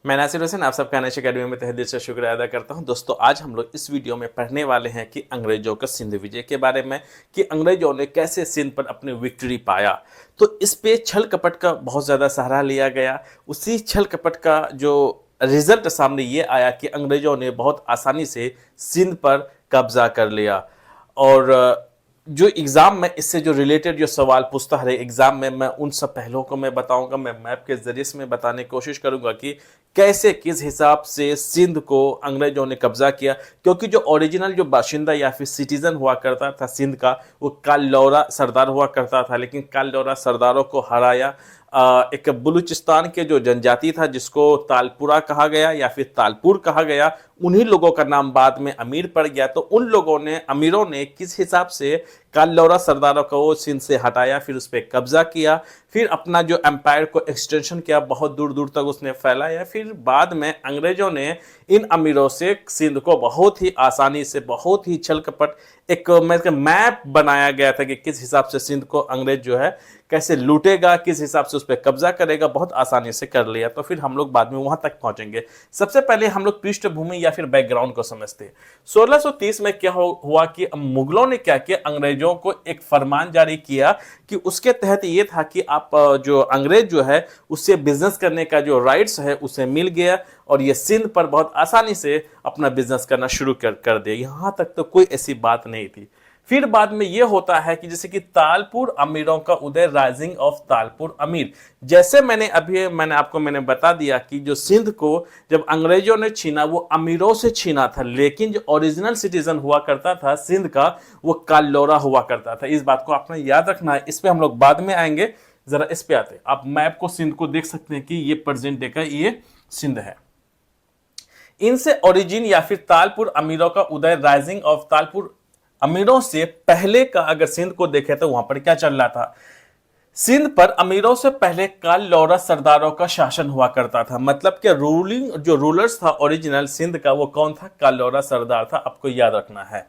मैं नासिर हुसैन आप सबका नशे अकेडमी में तहे दिल से शुक्रिया अदा करता हूं। दोस्तों, आज हम लोग इस वीडियो में पढ़ने वाले हैं कि अंग्रेजों का सिंध विजय के बारे में, कि अंग्रेजों ने कैसे सिंध पर अपनी विक्ट्री पाया। तो इस पे छल कपट का बहुत ज़्यादा सहारा लिया गया। उसी छल कपट का जो रिजल्ट सामने ये आया कि अंग्रेजों ने बहुत आसानी से सिंध पर कब्जा कर लिया। और जो एग्ज़ाम में इससे जो रिलेटेड जो सवाल पूछता है एग्ज़ाम में, मैं उन सब पहलुओं को मैं बताऊंगा। मैं मैप के ज़रिए से मैं बताने की कोशिश करूंगा कि कैसे किस हिसाब से सिंध को अंग्रेजों ने कब्जा किया, क्योंकि जो ओरिजिनल जो बाशिंदा या फिर सिटीज़न हुआ करता था सिंध का, वो कालौरा सरदार हुआ करता था। लेकिन कालौरा सरदारों को हराया एक बलूचिस्तान के जो जनजाति था, जिसको तालपुरा कहा गया या फिर तालपुर कहा गया, उन्हीं लोगों का नाम बाद में अमीर पड़ गया। तो उन लोगों ने, अमीरों ने किस हिसाब से कालौरा सरदारों को वो सिंध से हटाया, फिर उस पर कब्जा किया, फिर अपना जो एम्पायर को एक्सटेंशन किया, बहुत दूर दूर तक उसने फैलाया। फिर बाद में अंग्रेजों ने इन अमीरों से सिंध को बहुत ही आसानी से, बहुत ही छल कपट एक मैप बनाया गया था कि किस हिसाब से सिंध को अंग्रेज जो है कैसे लूटेगा, किस हिसाब से उस पर कब्जा करेगा, बहुत आसानी से कर लिया। तो फिर हम लोग बाद में वहां तक पहुंचेंगे। सबसे पहले हम लोग पृष्ठभूमि या फिर बैकग्राउंड को समझते हैं। 1630 में क्या हुआ कि मुगलों ने क्या किया, अंग्रेजों को एक फरमान जारी किया कि उसके तहत ये था कि आप जो अंग्रेज जो है उससे बिजनेस करने का जो राइट्स है उसे मिल गया, और ये सिंध पर बहुत आसानी से अपना बिजनेस करना शुरू कर दे। यहां तक तो कोई ऐसी बात नहीं थी। फिर बाद में यह होता है कि जैसे कि तालपुर अमीरों का उदय, राइजिंग ऑफ तालपुर अमीर। जैसे मैंने आपको बता दिया कि जो सिंध को जब अंग्रेजों ने छीना, वो अमीरों से छीना था, लेकिन जो ओरिजिनल सिटीजन हुआ करता था सिंध का, वो कालौरा हुआ करता था। इस बात को आपने याद रखना है। इस पे हम लोग बाद में आएंगे। जरा इस पे आते हैं। आप मैप को, सिंध को देख सकते हैं कि ये प्रेजेंट डे का ये सिंध है। इनसे ओरिजिन या फिर तालपुर अमीरों का उदय, राइजिंग ऑफ तालपुर अमीरों से पहले का अगर सिंध को देखे तो वहां पर क्या चल रहा था। सिंध पर अमीरों से पहले कालौरा सरदारों का शासन हुआ करता था। मतलब कि जो रूलर्स था ओरिजिनल सिंध का, वो कौन था? कालौरा सरदार था। आपको याद रखना है।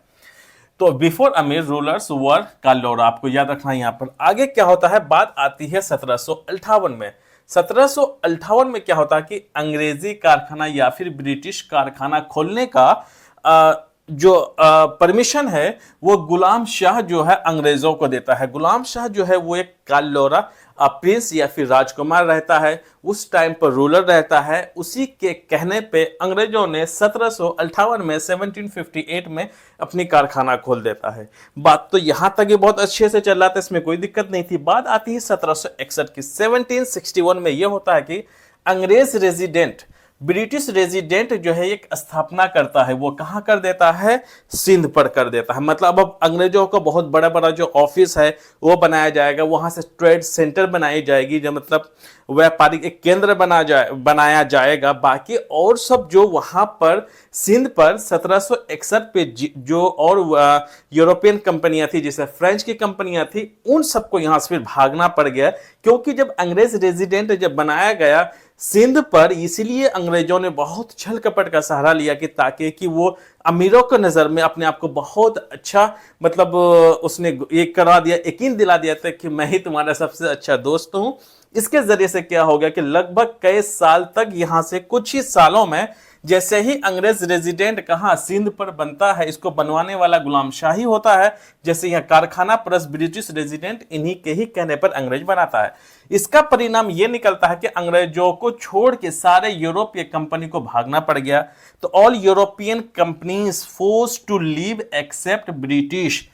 तो बिफोर अमीर रूलर्स वर कालौरा, आपको याद रखना है। यहां पर आगे क्या होता है, बात आती है 1758 में। 1758 में क्या होता है कि अंग्रेजी कारखाना या फिर ब्रिटिश कारखाना खोलने का जो परमिशन है वो गुलाम शाह जो है अंग्रेजों को देता है। गुलाम शाह जो है वो एक कालौरा प्रिंस या फिर राजकुमार रहता है, उस टाइम पर रूलर रहता है। उसी के कहने पे अंग्रेजों ने 1758 में 1758 में अपनी कारखाना खोल देता है। बात तो यहां तक ही बहुत अच्छे से चल रहा था, इसमें कोई दिक्कत नहीं थी। बात आती है 1761 की। 1761 में यह होता है कि अंग्रेज रेजिडेंट, ब्रिटिश रेजिडेंट जो है एक स्थापना करता है। वो कहां कर देता है? सिंध पर कर देता है। मतलब अब अंग्रेजों का बहुत बड़ा बड़ा जो ऑफिस है वो बनाया जाएगा, वहां से ट्रेड सेंटर बनाई जाएगी, जो मतलब व्यापारिक एक केंद्र बनाया जाएगा। बाकी और सब जो वहां पर सिंध पर 1761 पे जो और यूरोपियन कंपनियां थी, जैसे फ्रेंच की कंपनियां थी, उन सबको यहां से फिर भागना पड़ गया। क्योंकि जब अंग्रेज रेजिडेंट जब बनाया गया सिंध पर, इसीलिए अंग्रेजों ने बहुत छल कपट का सहारा लिया कि ताकि कि वो अमीरों के नजर में अपने आप को बहुत अच्छा, मतलब उसने ये करा दिया, यकीन दिला दिया था कि मैं ही तुम्हारा सबसे अच्छा दोस्त हूं। इसके जरिए से क्या हो गया कि लगभग कई साल तक, यहां से कुछ ही सालों में, जैसे ही अंग्रेज रेजिडेंट कहां सिंध पर बनता है, इसको बनवाने वाला गुलाम शाही होता है। जैसे यह कारखाना प्लस ब्रिटिश रेजिडेंट, इन्हीं के ही कहने पर अंग्रेज बनाता है। इसका परिणाम यह निकलता है कि अंग्रेजों को छोड़ के सारे यूरोपीय कंपनी को भागना पड़ गया। तो all European companies force to leave except British.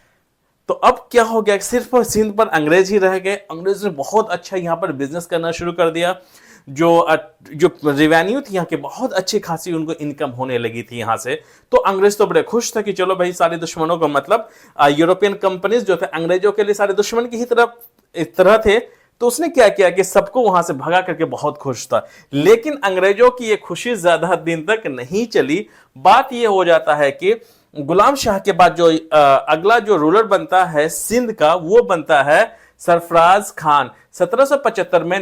तो अब क्या हो गया, सिर्फ सिंध पर अंग्रेज ही रह गए। अंग्रेज ने बहुत अच्छा यहां पर बिजनेस करना शुरू कर दिया। जो रेवेन्यू थी यहाँ की बहुत अच्छी खासी उनको इनकम होने लगी थी यहाँ से। तो अंग्रेज तो बड़े खुश थे कि चलो भाई, सारे दुश्मनों को, मतलब यूरोपियन कंपनीज जो थे अंग्रेजों के लिए सारे दुश्मन की ही तरह थे। तो उसने क्या किया कि सबको वहां से भगा करके बहुत खुश था। लेकिन अंग्रेजों की ये खुशी ज्यादा दिन तक नहीं चली। बात ये हो जाता है कि गुलाम शाह के बाद जो अगला जो रूलर बनता है सिंध का, वो बनता है सरफराज खान। 1775 में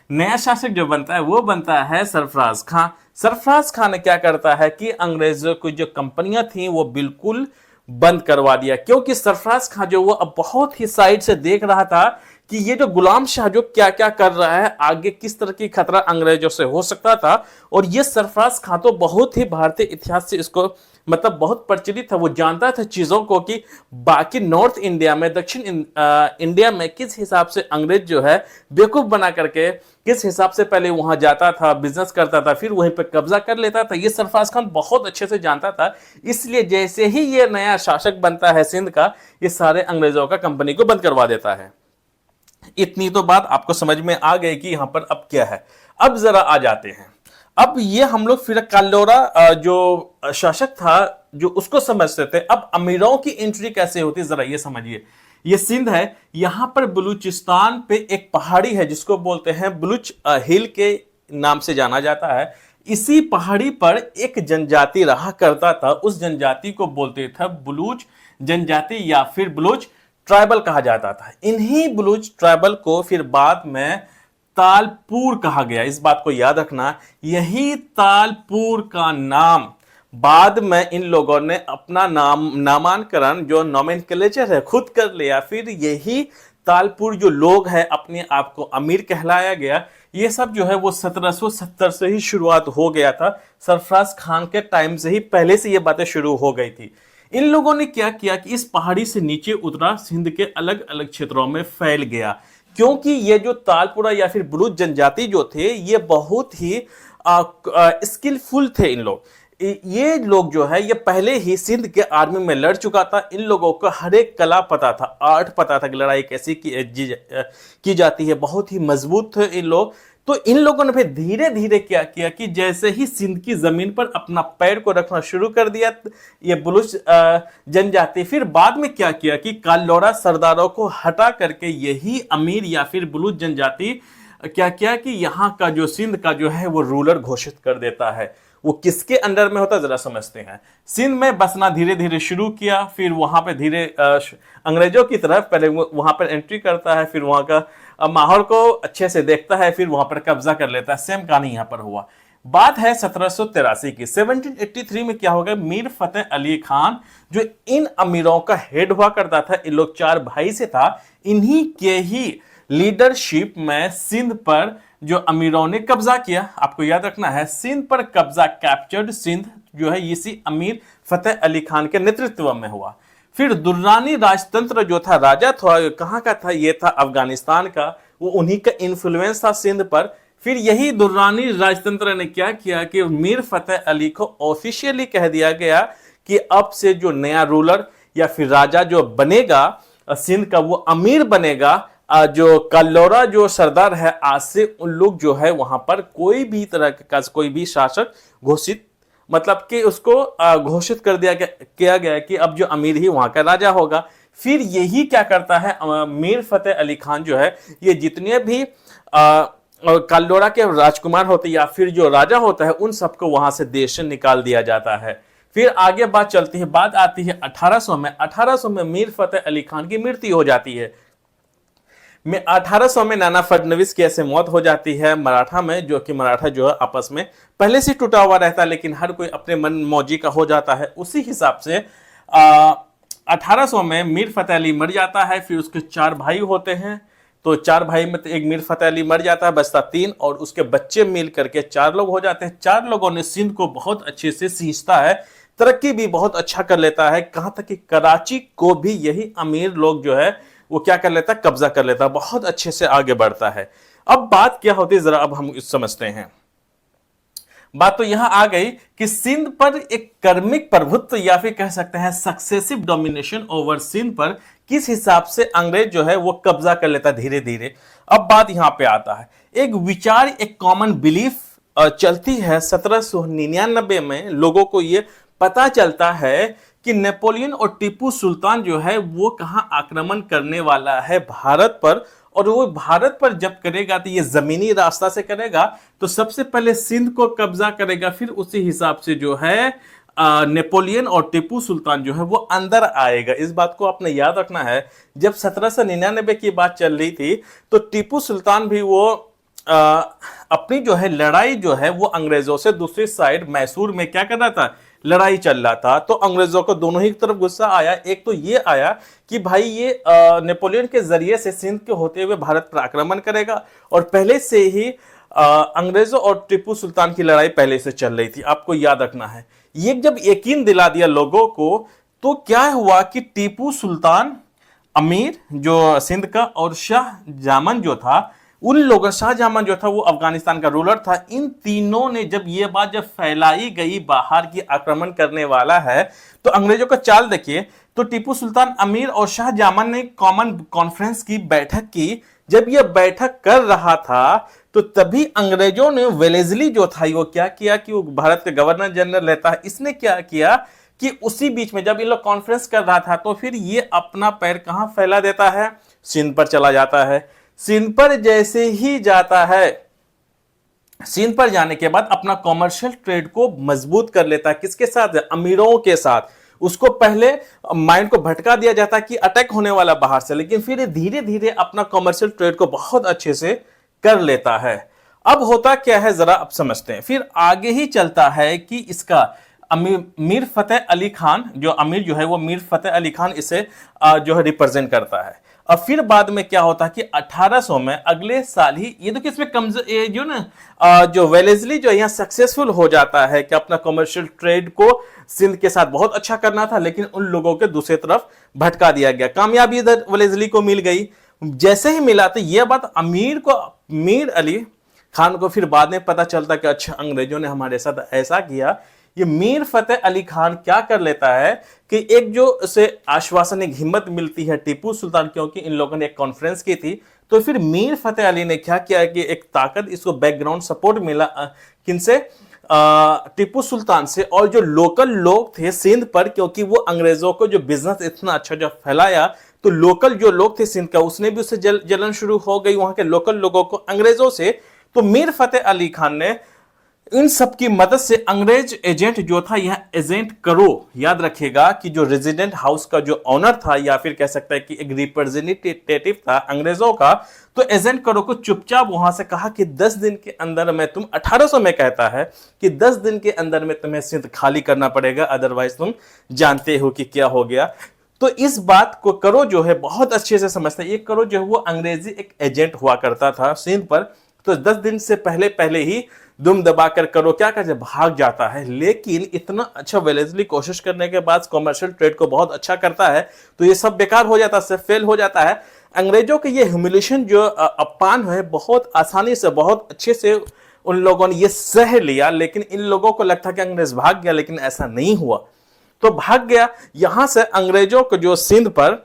नया शासक जो बनता है वो बनता है सरफराज खान। सरफराज खान ने क्या करता है कि अंग्रेजों की जो कंपनियां थी वो बिल्कुल बंद करवा दिया, क्योंकि सरफराज खान जो वो अब बहुत ही साइड से देख रहा था कि ये जो गुलाम शाह जो क्या क्या कर रहा है, आगे किस तरह की खतरा अंग्रेजों से हो सकता था। और ये सरफराज खान तो बहुत ही भारतीय इतिहास से इसको मतलब बहुत प्रचलित था, वो जानता था चीजों को कि बाकी नॉर्थ इंडिया में, दक्षिण इंडिया में किस हिसाब से अंग्रेज जो है बेवकूफ बना करके किस हिसाब से पहले वहां जाता था, बिजनेस करता था, फिर वहीं पे कब्जा कर लेता था। ये सरफराज खान बहुत अच्छे से जानता था। इसलिए जैसे ही ये नया शासक बनता है सिंध का, ये सारे अंग्रेजों का कंपनी को बंद करवा देता है। इतनी तो बात आपको समझ में आ गई कि यहां पर अब क्या है। अब जरा आ जाते हैं, अब ये हम लोग फिर काल्लोरा जो शासक था जो उसको समझते थे। अब अमीरों की एंट्री कैसे होती है जरा ये समझिए। ये सिंध है, यहां पर बलूचिस्तान पे एक पहाड़ी है जिसको बोलते हैं बलूच हिल के नाम से जाना जाता है। इसी पहाड़ी पर एक जनजाति रहा करता था, उस जनजाति को बोलते थे बलूच जनजाति या फिर बलूच ट्राइबल कहा जाता था। इन्हीं बलूच ट्राइबल को फिर बाद में तालपुर कहा गया। इस बात को याद रखना, यही तालपुर का नाम बाद में इन लोगों ने अपना नामांकरण जो नोमेनक्लेचर है खुद कर लिया। फिर यही तालपुर जो लोग हैं अपने आप को अमीर कहलाया गया। ये सब जो है वो 1770 से ही शुरुआत हो गया था। सरफराज खान के टाइम से ही पहले से ये बातें शुरू हो गई थी। इन लोगों ने क्या किया कि इस पहाड़ी से नीचे उतरा, सिंध के अलग अलग क्षेत्रों में फैल गया। क्योंकि ये जो तालपुरा या फिर बलूच जनजाति जो थे ये बहुत ही स्किलफुल थे। इन लोग ये लोग जो है ये पहले ही सिंध के आर्मी में लड़ चुका था। इन लोगों को हर एक कला पता था, आर्ट पता था कि लड़ाई कैसे की जाती है। बहुत ही मजबूत थे इन लोग। तो इन लोगों ने फिर धीरे धीरे क्या किया कि जैसे ही सिंध की जमीन पर अपना पैर को रखना शुरू कर दिया ये बलूच जनजाति, फिर बाद में क्या किया कि काल्लोरा सरदारों को हटा करके यही अमीर या फिर बलूच जनजाति क्या किया कि यहाँ का जो सिंध का जो है वो रूलर घोषित कर देता है। वो किसके अंडर में होता है जरा समझते हैं। सिंध में बसना धीरे धीरे शुरू किया, फिर वहां पे धीरे अंग्रेजों की तरफ पहले वहां पर एंट्री करता है, फिर वहां का माहौल को अच्छे से देखता है, फिर वहां पर कब्जा कर लेता है। सेम कहानी यहां पर हुआ। बात है 1783 की। 1783 में क्या हो गया, मीर फतेह अली खान जो इन अमीरों का हेड हुआ करता था, इन लोग 4 भाई से था, इन्हीं के ही लीडरशिप में सिंध पर जो अमीरों ने कब्जा किया। आपको याद रखना है सिंध पर कब्जा, कैप्चर्ड सिंध जो है इसी अमीर फतेह अली खान के नेतृत्व में हुआ। फिर दुर्रानी राजतंत्र जो था, राजा था, कहां का था, ये था अफगानिस्तान का। वो उन्हीं का इन्फ्लुएंस था सिंध पर। फिर यही दुर्रानी राजतंत्र ने क्या किया कि मीर फतेह अली को ऑफिशियली कह दिया गया कि अब से जो नया रूलर या फिर राजा जो बनेगा सिंध का, वो अमीर बनेगा। जो काल्लोरा जो सरदार है, आज से उन लोग जो है वहां पर कोई भी तरह का कोई भी शासक घोषित मतलब कि उसको घोषित कर दिया किया गया कि अब जो अमीर ही वहां का राजा होगा। फिर यही क्या करता है मीर फतेह अली खान जो है, ये जितने भी काल्लोरा के राजकुमार होते या फिर जो राजा होता है उन सबको वहां से देश से निकाल दिया जाता है। फिर आगे बात चलती है, बात आती है 1800 में मीर फतेह अली खान की मृत्यु हो जाती है। 1800 में नाना फडणवीस की ऐसे मौत हो जाती है मराठा में, जो कि मराठा जो है आपस में पहले से टूटा हुआ रहता है, लेकिन हर कोई अपने मन मौजी का हो जाता है। उसी हिसाब से 1800 में मीर फतेह अली मर जाता है। फिर उसके 4 भाई होते हैं, तो 4 भाई में तो एक मीर फतेह अली मर जाता है, बचता 3, और उसके बच्चे मिल करके 4 लोग हो जाते हैं। 4 लोगों ने सिंध को बहुत अच्छे से सींचता है, तरक्की भी बहुत अच्छा कर लेता है। कहां तक कि कराची को भी यही अमीर लोग जो है वो क्या कर लेता है, कब्जा कर लेता है, बहुत अच्छे से आगे बढ़ता है। अब बात क्या होती है जरा अब हम समझते हैं। बात तो यहां आ गई कि सिंध पर एक कर्मिक प्रभुत्व या फिर कह सकते हैं सक्सेसिव डोमिनेशन ओवर सिंध पर किस हिसाब से अंग्रेज जो है वो कब्जा कर लेता है धीरे धीरे। अब बात यहां पे आता है, एक विचार, एक कॉमन बिलीफ चलती है। 1799 में लोगों को ये पता चलता है कि नेपोलियन और टीपू सुल्तान जो है वो कहां आक्रमण करने वाला है, भारत पर। और वो भारत पर जब करेगा तो ये जमीनी रास्ता से करेगा, तो सबसे पहले सिंध को कब्जा करेगा, फिर उसी हिसाब से जो है नेपोलियन और टीपू सुल्तान जो है वो अंदर आएगा। इस बात को आपने याद रखना है। जब 1799 की बात चल रही थी तो टीपू सुल्तान भी वो अपनी जो है लड़ाई जो है वो अंग्रेजों से दूसरी साइड मैसूर में क्या कर रहा था, लड़ाई चल रहा था, तो अंग्रेजों को दोनों ही तरफ गुस्सा आया। एक तो ये आया कि भाई ये नेपोलियन के जरिए से सिंध के होते हुए भारत पर आक्रमण करेगा, और पहले से ही अंग्रेजों और टीपू सुल्तान की लड़ाई पहले से चल रही थी, आपको याद रखना है। ये जब यकीन दिला दिया लोगों को, तो क्या हुआ कि टीपू सुल्तान अमीर जो सिंध का, और शाह जामन जो था, उन लोगों, शाह जामन जो था वो अफगानिस्तान का रूलर था, इन तीनों ने जब ये बात जब फैलाई गई बाहर की आक्रमण करने वाला है, तो अंग्रेजों का चाल देखिए। तो टीपू सुल्तान अमीर और शाह जामन ने कॉमन कॉन्फ्रेंस की बैठक की। जब यह बैठक कर रहा था, तो तभी अंग्रेजों ने वेलेस्ली जो था वो क्या किया कि वो भारत के गवर्नर जनरल रहता है, इसने क्या किया कि उसी बीच में जब ये लोग कॉन्फ्रेंस कर रहा था, तो फिर ये अपना पैर कहां फैला देता है, सिंध पर चला जाता है। सिंध पर जैसे ही जाता है, सिंध पर जाने के बाद अपना कॉमर्शियल ट्रेड को मजबूत कर लेता है। किसके साथ? अमीरों के साथ। उसको पहले माइंड को भटका दिया जाता है कि अटैक होने वाला बाहर से, लेकिन फिर धीरे धीरे अपना कॉमर्शियल ट्रेड को बहुत अच्छे से कर लेता है। अब होता क्या है जरा अब समझते हैं। फिर आगे ही चलता है कि इसका मीर फतेह अली खान, जो अमीर जो है वो मीर फतेह अली खान इसे जो है रिप्रेजेंट करता है। अब फिर बाद में क्या होता है कि 1800 में अगले साल ही ये तो किसमें कमजोर, ये जो ना जो वेलेस्ली जो यहाँ सक्सेसफुल हो जाता है कि अपना कमर्शियल ट्रेड को सिंध के साथ बहुत अच्छा करना था, लेकिन उन लोगों के दूसरी तरफ भटका दिया गया। कामयाबी इधर वेलेस्ली को मिल गई। जैसे ही मिला तो यह बात मीर अली खान को फिर बाद में पता चलता कि अच्छा अंग्रेजों ने हमारे साथ ऐसा किया। ये मीर फतेह अली खान क्या कर लेता है कि एक जो उसे आश्वासन, एक हिम्मत मिलती है टीपू सुल्तान, क्योंकि इन लोगों ने एक कॉन्फ्रेंस की थी, तो फिर मीर फतेह अली ने क्या किया कि एक ताकत, इसको बैकग्राउंड सपोर्ट मिला किनसे? टीपू सुल्तान से, और जो लोकल लोग थे सिंध पर, क्योंकि वो अंग्रेजों को जो बिजनेस इतना अच्छा जो फैलाया, तो लोकल जो लोग थे सिंध का, उसने भी उससे जलन शुरू हो गई वहां के लोकल लोगों को अंग्रेजों से। तो मीर फतेह अली खान ने इन सब की मदद से अंग्रेज एजेंट जो था, यह एजेंट करो, याद रखिएगा कि जो रेजिडेंट हाउस का जो ऑनर था, या फिर कह सकता है कि एक रिप्रेजेंटेटिव था अंग्रेजों का, तो एजेंट करो को चुपचाप वहां से कहा कि 10 दिन के अंदर में तुम, 1800 में कहता है कि 10 दिन के अंदर में तुम्हें सिंध खाली करना पड़ेगा, अदरवाइज तुम जानते हो कि क्या हो गया। तो इस बात को करो जो है बहुत अच्छे से समझते हैं। ये करो जो है वो अंग्रेजी एक एजेंट हुआ करता था सिंध पर। तो 10 दिन से पहले पहले ही दुम दबाकर करो क्या कर भाग जाता है। लेकिन इतना अच्छा वेलेस्ली कोशिश करने के बाद कॉमर्शियल ट्रेड को बहुत अच्छा करता है, तो ये सब बेकार हो जाता है, फेल हो जाता है। अंग्रेजों के ये ह्यूमिलेशन जो अपमान है, बहुत आसानी से, बहुत अच्छे से उन लोगों ने ये सह लिया। लेकिन इन लोगों को लगता कि अंग्रेज भाग गया, लेकिन ऐसा नहीं हुआ। तो भाग गया यहां से अंग्रेजों को, जो सिंध पर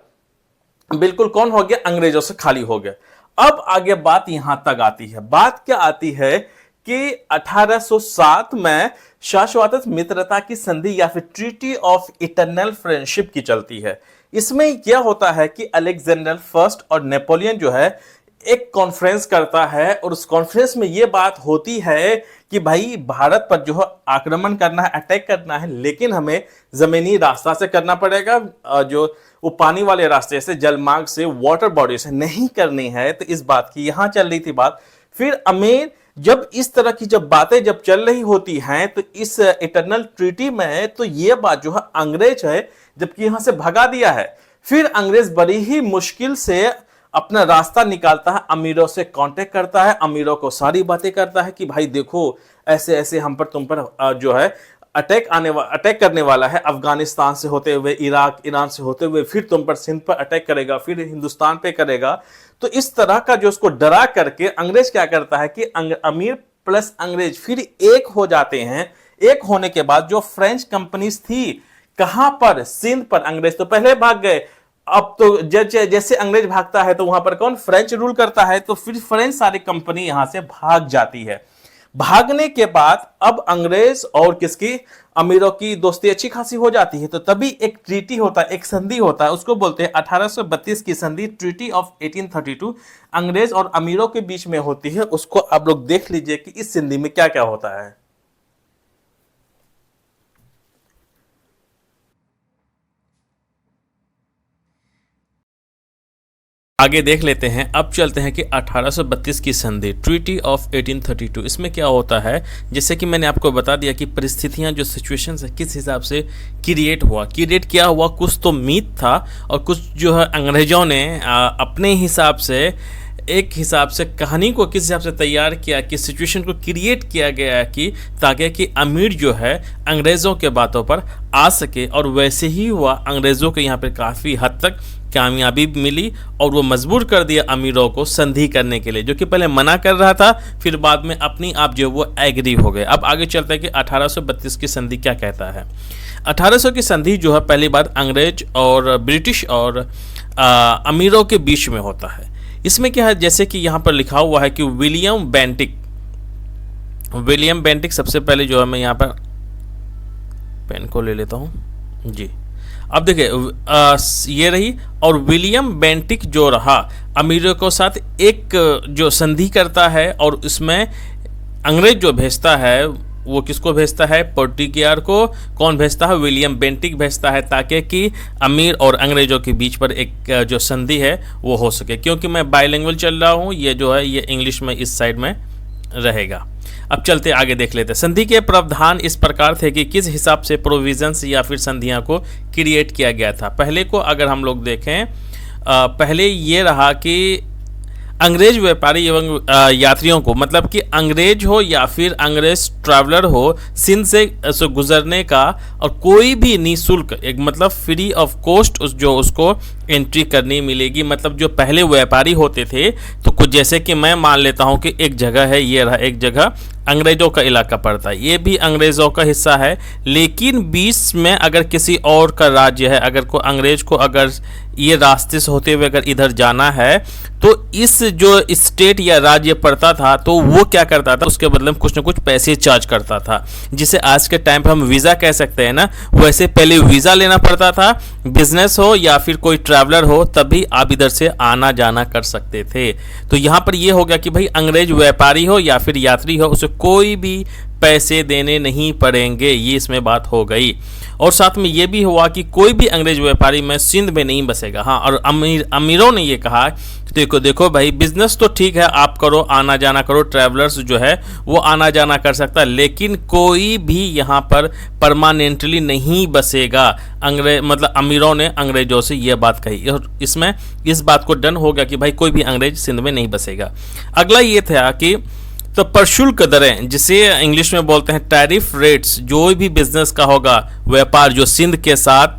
बिल्कुल कौन हो गया, अंग्रेजों से खाली हो गया। अब आगे बात यहां तक आती है। बात क्या आती है कि 1807 में शाश्वत मित्रता की संधि, या फिर ट्रीटी ऑफ इटरनल फ्रेंडशिप की चलती है। इसमें क्या होता है कि अलेक्जेंडर फर्स्ट और नेपोलियन जो है एक कॉन्फ्रेंस करता है, और उस कॉन्फ्रेंस में यह बात होती है कि भाई भारत पर जो है आक्रमण करना है, अटैक करना है, लेकिन हमें जमीनी रास्ता से करना पड़ेगा, जो वो पानी वाले रास्ते से, जलमार्ग से, वाटर बॉडी से नहीं करनी है। तो इस बात की यहां चल रही थी बात। फिर अमीर जब इस तरह की जब बातें जब चल रही होती हैं, तो इस इटरनल ट्रीटी में तो ये बात जो है अंग्रेज है, जबकि यहां से भगा दिया है। फिर अंग्रेज बड़ी ही मुश्किल से अपना रास्ता निकालता है, अमीरों से कांटेक्ट करता है, अमीरों को सारी बातें करता है कि भाई देखो ऐसे ऐसे हम पर, तुम पर जो है अटैक करने वाला है, अफगानिस्तान से होते हुए, इराक, ईरान से होते हुए, फिर तुम पर, सिंध पर अटैक करेगा, फिर हिंदुस्तान पे करेगा। तो इस तरह का जो उसको डरा करके अंग्रेज क्या करता है कि अमीर प्लस अंग्रेज फिर एक हो जाते हैं। एक होने के बाद जो फ्रेंच कंपनीज थी, कहां पर? सिंध पर। अंग्रेज तो पहले भाग गए, अब तो जैसे अंग्रेज भागता है तो वहां पर कौन? फ्रेंच रूल करता है। तो फिर फ्रेंच सारी कंपनी यहां से भाग जाती है। भागने के बाद अब अंग्रेज और किसकी, अमीरों की दोस्ती अच्छी खासी हो जाती है। तो तभी एक ट्रीटी होता है, एक संधि होता है, उसको बोलते हैं 1832 की संधि, ट्रीटी ऑफ 1832, अंग्रेज और अमीरों के बीच में होती है। उसको आप लोग देख लीजिए कि इस संधि में क्या क्या होता है। आगे देख लेते हैं। अब चलते हैं कि 1832 की संधि, ट्रीटी ऑफ 1832, इसमें क्या होता है। जैसे कि मैंने आपको बता दिया कि परिस्थितियां, जो सिचुएशंस है, किस हिसाब से क्रिएट क्या हुआ, कुछ तो मीथ था और कुछ जो है अंग्रेज़ों ने अपने हिसाब से, एक हिसाब से कहानी को किस हिसाब से तैयार किया, कि सिचुएशन को क्रिएट किया गया है कि ताकि कि अमीर जो है अंग्रेज़ों के बातों पर आ सके। और वैसे ही हुआ, अंग्रेज़ों के यहाँ पर काफ़ी हद तक कामयाबी मिली और वो मजबूर कर दिया अमीरों को संधि करने के लिए, जो कि पहले मना कर रहा था, फिर बाद में अपनी आप जो वो एग्री हो गए। अब आगे चलते हैं कि 1832 की संधि क्या कहता है। 1800 की संधि जो है पहली बार अंग्रेज और ब्रिटिश और अमीरों के बीच में होता है। इसमें क्या है, जैसे कि यहाँ पर लिखा हुआ है कि विलियम बेंटिक सबसे पहले जो है, मैं यहाँ पर पेन को ले लेता हूँ जी। अब देखिए ये रही, और विलियम बेंटिक जो रहा अमीरों के साथ एक जो संधि करता है, और इसमें अंग्रेज जो भेजता है वो किसको भेजता है, पोर्टुगियर को। कौन भेजता है, विलियम बेंटिक भेजता है, ताकि कि अमीर और अंग्रेजों के बीच पर एक जो संधि है वो हो सके। क्योंकि मैं बाइलिंगुअल चल रहा हूँ, ये जो है ये इंग्लिश में इस साइड में रहेगा। अब चलते आगे देख लेते हैं। संधि के प्रावधान इस प्रकार थे कि किस हिसाब से प्रोविजंस या फिर संधियां को क्रिएट किया गया था। पहले को अगर हम लोग देखें, पहले ये रहा कि अंग्रेज व्यापारी एवं यात्रियों को, मतलब कि अंग्रेज हो या फिर अंग्रेज ट्रैवलर हो, सिंध से गुजरने का और कोई भी निःशुल्क, एक मतलब फ्री ऑफ कॉस्ट जो उसको एंट्री करनी मिलेगी। मतलब जो पहले व्यापारी होते थे, तो कुछ जैसे कि मैं मान लेता हूं कि एक जगह है, ये रहा एक जगह अंग्रेजों का इलाका पड़ता है, ये भी अंग्रेजों का हिस्सा है, लेकिन बीच में अगर किसी और का राज्य है, अगर को अंग्रेज को अगर ये रास्ते से होते हुए अगर इधर जाना है, तो इस जो स्टेट या राज्य पड़ता था, तो वो क्या करता था, उसके बदले में कुछ ना कुछ पैसे चार्ज करता था, जिसे आज के टाइम पे हम वीज़ा कह सकते हैं ना। वैसे पहले वीज़ा लेना पड़ता था, बिजनेस हो या फिर कोई ट्रैवलर हो, तभी आप इधर से आना जाना कर सकते थे। तो यहाँ पर ये हो गया कि भाई अंग्रेज व्यापारी हो या फिर यात्री हो, उसे कोई भी पैसे देने नहीं पड़ेंगे, ये इसमें बात हो गई। और साथ में ये भी हुआ कि कोई भी अंग्रेज व्यापारी में सिंध में नहीं बसेगा। हाँ, और अमीरों ने ये कहा, देखो भाई, बिजनेस तो ठीक है, आप करो, आना जाना करो, ट्रैवलर्स जो है वो आना जाना कर सकता है, लेकिन कोई भी यहाँ पर परमानेंटली नहीं बसेगा। अंग्रेज मतलब अमीरों ने अंग्रेजों से ये बात कही, और इसमें इस बात को डन हो गया कि भाई कोई भी अंग्रेज सिंध में नहीं बसेगा। अगला ये था कि तो प्रशुल्क दरें, जिसे इंग्लिश में बोलते हैं टैरिफ रेट्स, जो भी बिजनेस का होगा, व्यापार जो सिंध के साथ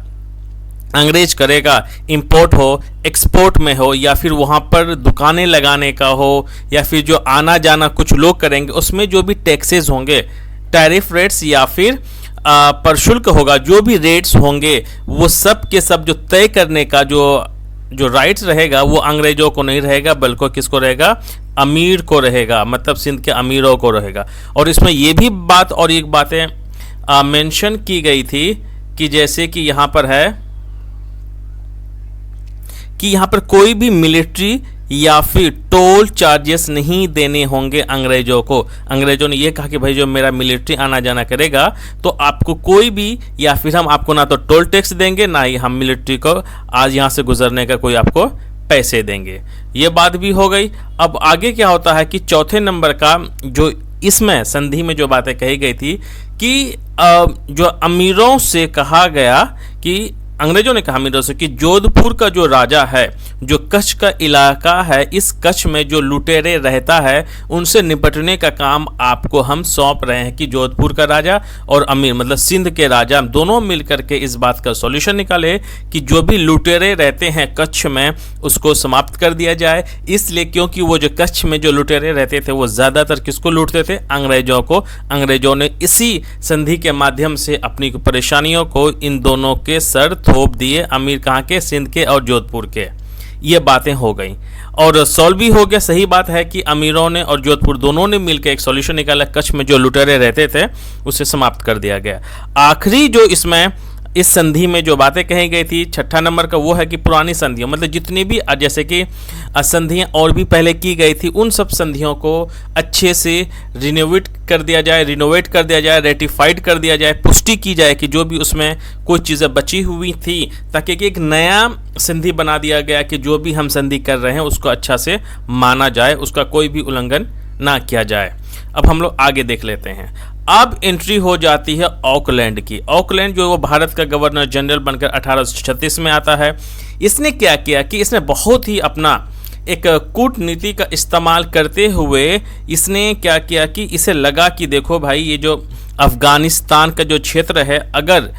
अंग्रेज करेगा, इंपोर्ट हो, एक्सपोर्ट में हो, या फिर वहाँ पर दुकानें लगाने का हो, या फिर जो आना जाना कुछ लोग करेंगे, उसमें जो भी टैक्सेस होंगे, टैरिफ रेट्स या फिर प्रशुल्क होगा, जो भी रेट्स होंगे, वो सब के सब जो तय करने का जो राइट्स रहेगा, वो अंग्रेजों को नहीं रहेगा, बल्कि किसको रहेगा, अमीर को रहेगा, मतलब सिंध के अमीरों को रहेगा। और इसमें ये भी बात और एक बातें मेंशन की गई थी कि जैसे कि यहाँ पर है कि यहाँ पर कोई भी मिलिट्री या फिर टोल चार्जेस नहीं देने होंगे अंग्रेजों को। अंग्रेजों ने ये कहा कि भाई जो मेरा मिलिट्री आना जाना करेगा, तो आपको कोई भी, या फिर हम आपको ना तो टोल टैक्स देंगे, ना ही हम मिलिट्री को आज यहाँ से गुजरने का कोई आपको पैसे देंगे। ये बात भी हो गई। अब आगे क्या होता है कि चौथे नंबर का जो इसमें संधि में जो बातें कही गई थी कि जो अमीरों से कहा गया कि अंग्रेजों ने कहा अमीरों से कि जोधपुर का जो राजा है, जो कच्छ का इलाका है, इस कच्छ में जो लुटेरे रहता है, उनसे निपटने का काम आपको हम सौंप रहे हैं। कि जोधपुर का राजा और अमीर मतलब सिंध के राजा दोनों मिलकर के इस बात का सॉल्यूशन निकाले कि जो भी लुटेरे रहते हैं कच्छ में, उसको समाप्त कर दिया जाए। इसलिए क्योंकि वो जो कच्छ में जो लुटेरे रहते थे, वो ज़्यादातर किसको लूटते थे, अंग्रेजों को। अंग्रेजों ने इसी संधि के माध्यम से अपनी परेशानियों को इन दोनों के सर थोप दिए, अमीर कहाँ के, सिंध के और जोधपुर के। ये बातें हो गई और सॉल्व भी हो गया। सही बात है कि अमीरों ने और जोधपुर दोनों ने मिलकर एक सॉल्यूशन निकाला, कच्छ में जो लुटेरे रहते थे उसे समाप्त कर दिया गया। आखिरी जो इसमें इस संधि में जो बातें कही गई थी, छठा नंबर का वो है कि पुरानी संधियों मतलब जितनी भी जैसे कि संधियां और भी पहले की गई थी उन सब संधियों को अच्छे से रिनोवेट कर दिया जाए, रेटिफाइड कर दिया जाए, पुष्टि की जाए कि जो भी उसमें कोई चीज़ें बची हुई थी, ताकि कि एक नया संधि बना दिया गया कि जो भी हम संधि कर रहे हैं उसको अच्छा से माना जाए, उसका कोई भी उल्लंघन ना किया जाए। अब हम लोग आगे देख लेते हैं। अब एंट्री हो जाती है ऑकलैंड की। ऑकलैंड जो वो भारत का गवर्नर जनरल बनकर 1836 में आता है। इसने क्या किया कि इसने बहुत ही अपना एक कूटनीति का इस्तेमाल करते हुए इसने क्या किया कि इसे लगा कि देखो भाई ये जो अफ़गानिस्तान का जो क्षेत्र है, अगर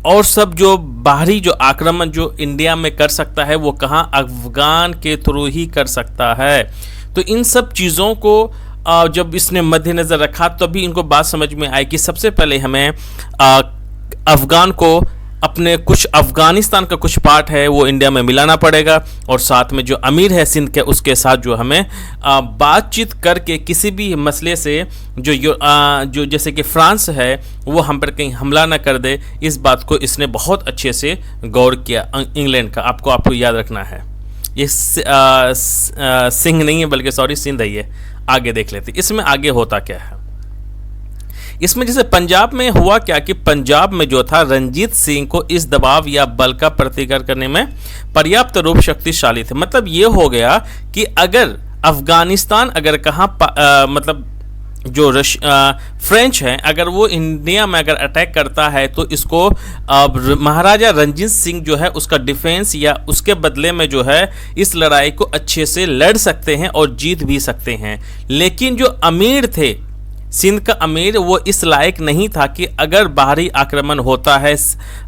और सब जो बाहरी जो आक्रमण जो इंडिया में कर सकता है वो कहाँ, अफ़गान के थ्रू ही कर सकता है। तो इन सब चीज़ों को जब इसने मद्देनज़र रखा तभी इनको बात समझ में आई कि सबसे पहले हमें अफ़गान को अपने कुछ अफ़गानिस्तान का कुछ पार्ट है वो इंडिया में मिलाना पड़ेगा, और साथ में जो अमीर है सिंध के उसके साथ जो हमें बातचीत करके किसी भी मसले से जो जैसे कि फ्रांस है वो हम पर कहीं हमला ना कर दे, इस बात को इसने बहुत अच्छे से गौर किया। इंग्लैंड का आपको याद रखना है, ये सिंह नहीं है बल्कि सॉरी सिंध है ये। आगे देख लेते इसमें आगे होता क्या है। इसमें जैसे पंजाब में हुआ क्या कि पंजाब में जो था रंजीत सिंह को इस दबाव या बल का प्रतिकार करने में पर्याप्त रूप शक्तिशाली थे। मतलब ये हो गया कि अगर अफगानिस्तान अगर कहाँ मतलब जो फ्रेंच हैं अगर वो इंडिया में अगर अटैक करता है तो इसको महाराजा रंजीत सिंह जो है उसका डिफेंस या उसके बदले में जो है इस लड़ाई को अच्छे से लड़ सकते हैं और जीत भी सकते हैं। लेकिन जो अमीर थे, सिंध का अमीर, वो इस लायक नहीं था कि अगर बाहरी आक्रमण होता है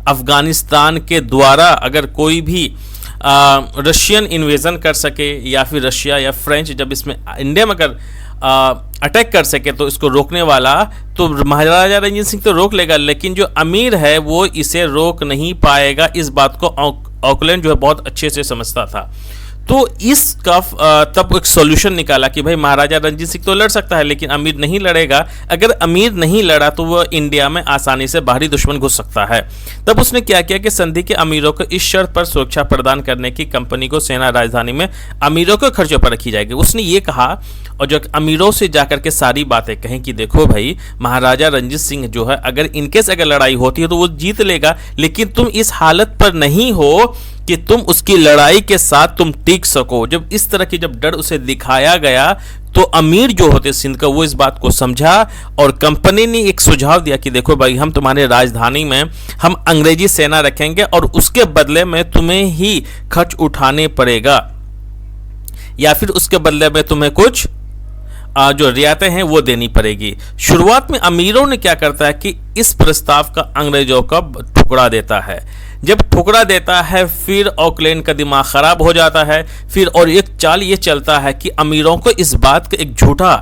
अफगानिस्तान के द्वारा, अगर कोई भी रशियन इन्वेजन कर सके या फिर रशिया या फ्रेंच जब इसमें इंडिया में अगर अटैक कर सके तो इसको रोकने वाला तो महाराजा रंजीत सिंह तो रोक लेगा, लेकिन जो अमीर है वो इसे रोक नहीं पाएगा। इस बात को ऑकलैंड जो है बहुत अच्छे से समझता था। तो इसका तब एक सॉल्यूशन निकाला कि भाई महाराजा रंजीत सिंह तो लड़ सकता है लेकिन अमीर नहीं लड़ेगा। अगर अमीर नहीं लड़ा तो वह इंडिया में आसानी से बाहरी दुश्मन घुस सकता है। तब उसने क्या किया कि संधि के अमीरों को इस शर्त पर सुरक्षा प्रदान करने की कंपनी को सेना राजधानी में अमीरों के खर्चों पर रखी जाएगी। उसने ये कहा और जो अमीरों से जाकर के सारी बातें कहें कि देखो भाई महाराजा रंजीत सिंह जो है अगर इनकेस अगर लड़ाई होती है तो वो जीत लेगा, लेकिन तुम इस हालत पर नहीं हो कि तुम उसकी लड़ाई के साथ तुम टिक सको। जब इस तरह की जब डर उसे दिखाया गया तो अमीर जो होते सिंध का वो इस बात को समझा और कंपनी ने एक सुझाव दिया कि देखो भाई हम तुम्हारे राजधानी में हम अंग्रेजी सेना रखेंगे और उसके बदले में तुम्हें ही खर्च उठाने पड़ेगा या फिर उसके बदले में तुम्हें कुछ जो रियायतें हैं वो देनी पड़ेगी। शुरुआत में अमीरों ने क्या करता है कि इस प्रस्ताव का अंग्रेजों का ठुकरा देता है। जब ठुकरा देता है फिर ऑकलैंड का दिमाग खराब हो जाता है। फिर और एक चाल ये चलता है कि अमीरों को इस बात का एक झूठा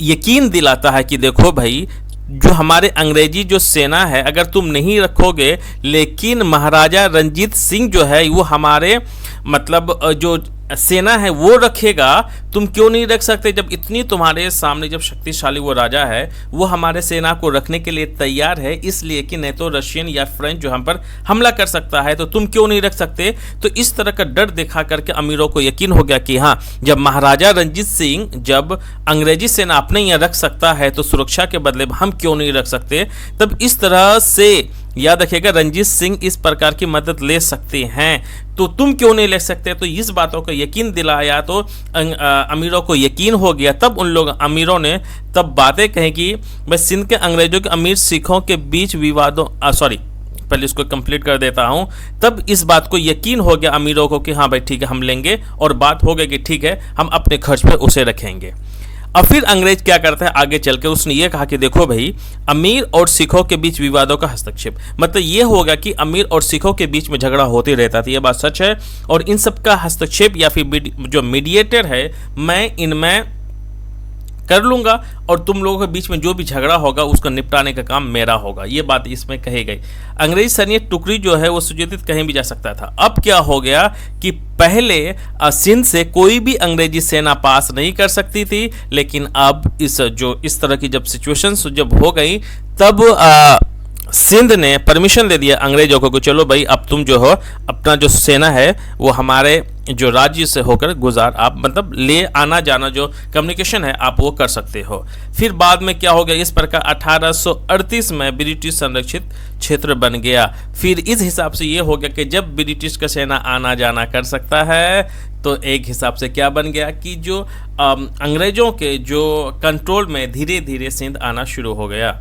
यकीन दिलाता है कि देखो भाई जो हमारे अंग्रेजी जो सेना है अगर तुम नहीं रखोगे, लेकिन महाराजा रंजीत सिंह जो है वो हमारे मतलब जो सेना है वो रखेगा, तुम क्यों नहीं रख सकते? जब इतनी तुम्हारे सामने जब शक्तिशाली वो राजा है वो हमारे सेना को रखने के लिए तैयार है, इसलिए कि नहीं तो रशियन या फ्रेंच जो हम पर हमला कर सकता है, तो तुम क्यों नहीं रख सकते? तो इस तरह का डर दिखा करके अमीरों को यकीन हो गया कि हाँ जब महाराजा रंजीत सिंह जब अंग्रेजी सेना अपने यहाँ रख सकता है तो सुरक्षा के बदले हम क्यों नहीं रख सकते। तब इस तरह से याद रखिएगा रंजीत सिंह इस प्रकार की मदद ले सकते हैं तो तुम क्यों नहीं ले सकते। तो इस बातों का यकीन दिलाया तो अमीरों को यकीन हो गया। तब उन लोग अमीरों ने तब बातें कही कि मैं सिंध के अंग्रेजों के अमीर सिखों के बीच विवादों पहले इसको कंप्लीट कर देता हूं। तब इस बात को यकीन हो गया अमीरों को कि हाँ भाई ठीक है हम लेंगे, और बात हो गई कि ठीक है हम अपने खर्च पे उसे रखेंगे। अब फिर अंग्रेज क्या करता है आगे चल के, उसने ये कहा कि देखो भाई अमीर और सिखों के बीच विवादों का हस्तक्षेप, मतलब ये होगा कि अमीर और सिखों के बीच में झगड़ा होते रहता था, ये बात सच है, और इन सब का हस्तक्षेप या फिर जो मीडिएटर है मैं इनमें कर लूंगा और तुम लोगों के बीच में जो भी झगड़ा होगा उसको निपटाने का काम मेरा होगा। ये बात इसमें कही गई। अंग्रेजी सैन्य टुकड़ी जो है वो सुयोजित कहीं भी जा सकता था। अब क्या हो गया कि पहले सिंध से कोई भी अंग्रेजी सेना पास नहीं कर सकती थी, लेकिन अब इस तरह की जब सिचुएशन जब हो गई तब सिंध ने परमिशन दे दिया अंग्रेजों को कि चलो भाई अब तुम जो हो अपना जो सेना है वो हमारे जो राज्य से होकर गुजार, आप मतलब ले आना जाना जो कम्युनिकेशन है आप वो कर सकते हो। फिर बाद में क्या हो गया, इस प्रकार 1838 में ब्रिटिश संरक्षित क्षेत्र बन गया। फिर इस हिसाब से ये हो गया कि जब ब्रिटिश का सेना आना जाना कर सकता है तो एक हिसाब से क्या बन गया कि जो अंग्रेजों के जो कंट्रोल में धीरे धीरे सिंध आना शुरू हो गया।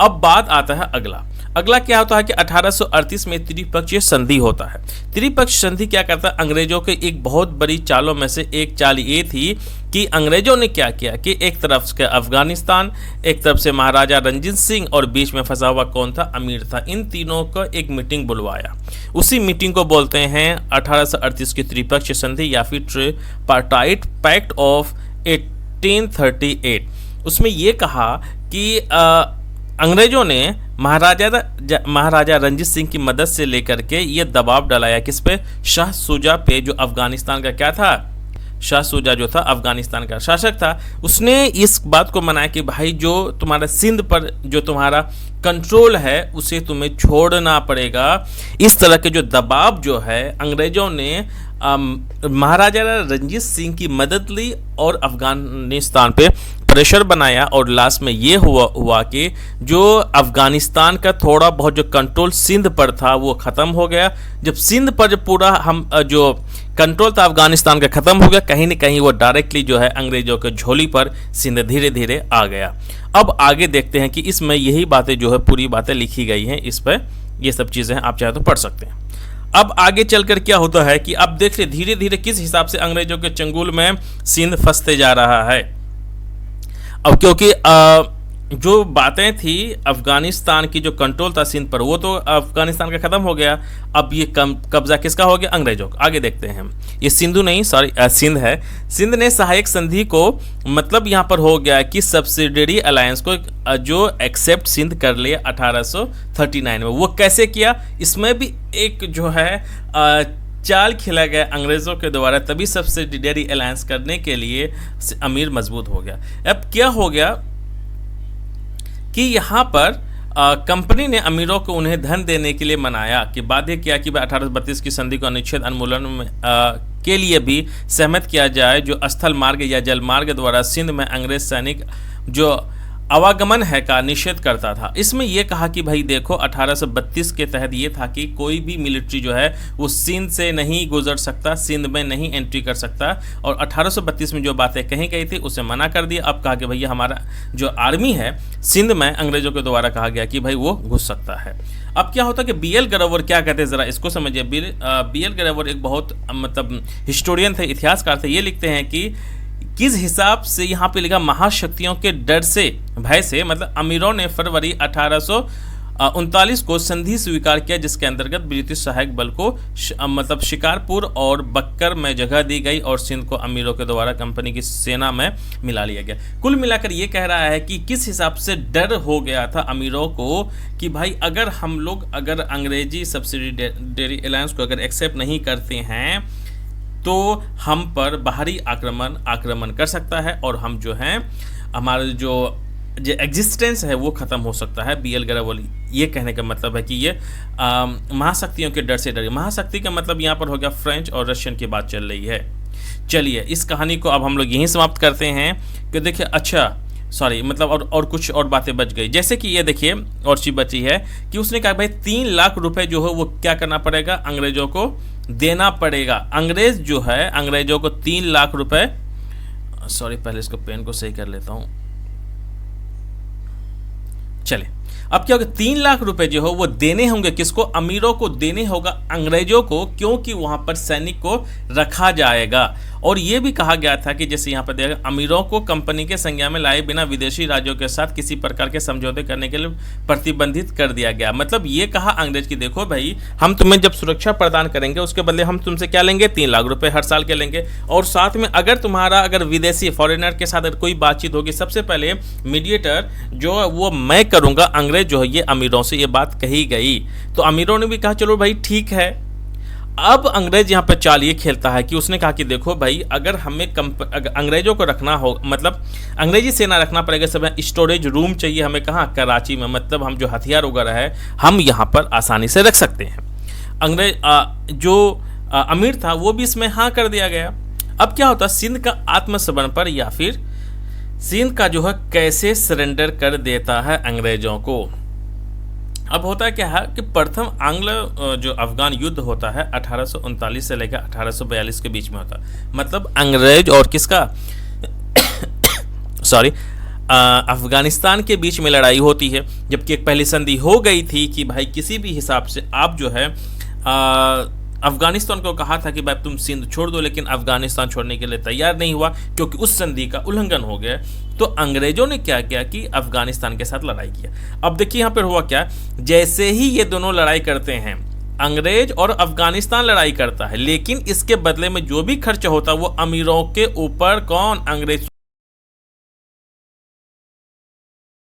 अब बात आता है अगला क्या होता है कि 1838 में त्रिपक्षीय संधि होता है। त्रिपक्षीय संधि क्या करता है, अंग्रेजों के एक बहुत बड़ी चालों में से एक चाल ये थी कि अंग्रेजों ने क्या किया कि एक तरफ से अफगानिस्तान, एक तरफ से महाराजा रणजीत सिंह और बीच में फंसा हुआ कौन था, अमीर था, इन तीनों को एक मीटिंग बुलवाया। उसी मीटिंग को बोलते हैं 1838 की त्रिपक्षीय संधि या फिर ट्रिपार्टाइट पैक्ट ऑफ 1838। उसमें यह कहा कि अंग्रेजों ने महाराजा रणजीत सिंह की मदद से लेकर के ये दबाव डालाया किस पे, शाह शुजा पे, जो अफगानिस्तान का क्या था, शाह शुजा जो था अफगानिस्तान का शासक था। उसने इस बात को मनाया कि भाई जो तुम्हारा सिंध पर जो तुम्हारा कंट्रोल है उसे तुम्हें छोड़ना पड़ेगा। इस तरह के जो दबाव जो है अंग्रेजों ने महाराजा रणजीत सिंह की मदद ली और अफगानिस्तान पे प्रेशर बनाया और लास्ट में ये हुआ कि जो अफगानिस्तान का थोड़ा बहुत जो कंट्रोल सिंध पर था वो ख़त्म हो गया। जब सिंध पर पूरा हम जो कंट्रोल था अफगानिस्तान का ख़त्म हो गया, कहीं ना कहीं वो डायरेक्टली जो है अंग्रेजों के झोली पर सिंध धीरे धीरे आ गया। अब आगे देखते हैं कि इसमें यही बातें जो है पूरी बातें लिखी गई हैं, इस पर ये सब चीज़ें आप चाहे तो पढ़ सकते हैं। अब आगे चलकर क्या होता है कि अब देख ले धीरे धीरे किस हिसाब से अंग्रेजों के चंगुल में सिंध फंसते जा रहा है। अब क्योंकि जो बातें थी अफगानिस्तान की जो कंट्रोल था सिंध पर वो तो अफगानिस्तान का ख़त्म हो गया। अब ये कब्जा किसका हो गया, अंग्रेजों का। आगे देखते हैं, ये सिंधु नहीं सॉरी सिंध है। सिंध ने सहायक संधि को मतलब यहाँ पर हो गया कि सब्सिडरी अलायंस को जो एक्सेप्ट सिंध कर लिया 1839 में। वो कैसे किया, इसमें भी एक जो है चाल खिला गया अंग्रेज़ों के द्वारा, तभी सब्सिडरी अलायंस करने के लिए अमीर मजबूत हो गया। अब क्या हो गया कि यहाँ पर कंपनी ने अमीरों को उन्हें धन देने के लिए मनाया कि बाध्य किया कि 1832 की संधि को अनुच्छेद उन्मूलन में के लिए भी सहमत किया जाए, जो स्थल मार्ग या जल मार्ग द्वारा सिंध में अंग्रेज सैनिक जो आवागमन है का निषेध करता था। इसमें यह कहा कि भाई देखो 1832 के तहत ये था कि कोई भी मिलिट्री जो है वो सिंध से नहीं गुजर सकता, सिंध में नहीं एंट्री कर सकता। और 1832 में जो बातें कही गई थी उसे मना कर दिया। अब कहा कि भैया हमारा जो आर्मी है सिंध में अंग्रेजों के द्वारा कहा गया कि भाई वो घुस सकता है। अब क्या होता है कि BL ग्रोवर क्या कहते हैं, ज़रा इसको समझिए। BL ग्रोवर एक बहुत मतलब हिस्टोरियन थे, इतिहासकार थे। ये लिखते हैं कि किस हिसाब से यहाँ पे लिखा, महाशक्तियों के डर से भय से मतलब अमीरों ने फरवरी 1839 को संधि स्वीकार किया, जिसके अंतर्गत ब्रिटिश सहायक बल को मतलब शिकारपुर और बक्कर में जगह दी गई और सिंध को अमीरों के द्वारा कंपनी की सेना में मिला लिया गया। कुल मिलाकर ये कह रहा है कि किस हिसाब से डर हो गया था अमीरों को कि भाई अगर हम लोग अगर अंग्रेजी सब्सिडरी अलायंस को अगर एक्सेप्ट नहीं करते हैं तो हम पर बाहरी आक्रमण कर सकता है और हम जो हैं हमारा जो एग्जिस्टेंस है वो ख़त्म हो सकता है। BL ग्रोवर ये कहने का मतलब है कि ये महाशक्तियों के डर से डर। महाशक्ति का मतलब यहाँ पर हो गया फ्रेंच और रशियन की बात चल रही है। चलिए इस कहानी को अब हम लोग यहीं समाप्त करते हैं कि देखिए अच्छा सॉरी मतलब और कुछ और बातें बच गई। जैसे कि ये देखिए और चीज़ बची है कि उसने कहा भाई 3 लाख रुपए जो है वो क्या करना पड़ेगा, अंग्रेजों को देना पड़ेगा। अंग्रेज जो है अंग्रेजों को 3 लाख रुपए, सॉरी पहले इसको पेन को सही कर लेता हूँ। चले अब क्या होगा, 3 लाख रुपए जो हो वो देने होंगे किसको, अमीरों को देने होगा अंग्रेजों को, क्योंकि वहां पर सैनिक को रखा जाएगा। और ये भी कहा गया था कि जैसे यहाँ पर देखा, अमीरों को कंपनी के संज्ञा में लाए बिना विदेशी राज्यों के साथ किसी प्रकार के समझौते करने के लिए प्रतिबंधित कर दिया गया। मतलब ये कहा अंग्रेज की देखो भाई हम तुम्हें जब सुरक्षा प्रदान करेंगे उसके बदले हम तुमसे क्या लेंगे, 3 लाख रुपए हर साल के लेंगे। और साथ में अगर तुम्हारा अगर विदेशी फॉरेनर के साथ अगर कोई बातचीत होगी, सबसे पहले मीडिएटर जो वो मैं करूँगा। अंग्रेज जो है ये अमीरों से ये बात कही गई, तो अमीरों ने भी कहा चलो भाई ठीक है। अब अंग्रेज यहाँ पर चाल ये खेलता है कि उसने कहा कि देखो भाई, अगर हमें अगर अंग्रेजों को रखना हो, मतलब अंग्रेजी सेना रखना पड़ेगा, सब स्टोरेज रूम चाहिए हमें, कहाँ, कराची में, मतलब हम जो हथियार वगैरह है हम यहाँ पर आसानी से रख सकते हैं। अंग्रेज जो अमीर था वो भी इसमें हाँ कर दिया गया। अब क्या होता, सिंध का आत्मसमर्पण या फिर सिंध का जो है कैसे सरेंडर कर देता है अंग्रेजों को। अब होता है क्या है कि प्रथम आंग्ल जो अफगान युद्ध होता है 1839 से लेकर 1842 के बीच में होता है, मतलब अंग्रेज और किसका सॉरी अफगानिस्तान के बीच में लड़ाई होती है। जबकि एक पहली संधि हो गई थी कि भाई किसी भी हिसाब से आप जो है अफगानिस्तान को कहा था कि भाई तुम सिंध छोड़ दो, लेकिन अफगानिस्तान छोड़ने के लिए तैयार नहीं हुआ क्योंकि उस संधि का उल्लंघन हो गया। तो अंग्रेजों ने क्या किया कि अफगानिस्तान के साथ लड़ाई किया। अब देखिए यहाँ पर हुआ क्या, जैसे ही ये दोनों लड़ाई करते हैं, अंग्रेज और अफगानिस्तान लड़ाई करता है, लेकिन इसके बदले में जो भी खर्च होता है वो अमीरों के ऊपर, कौन, अंग्रेज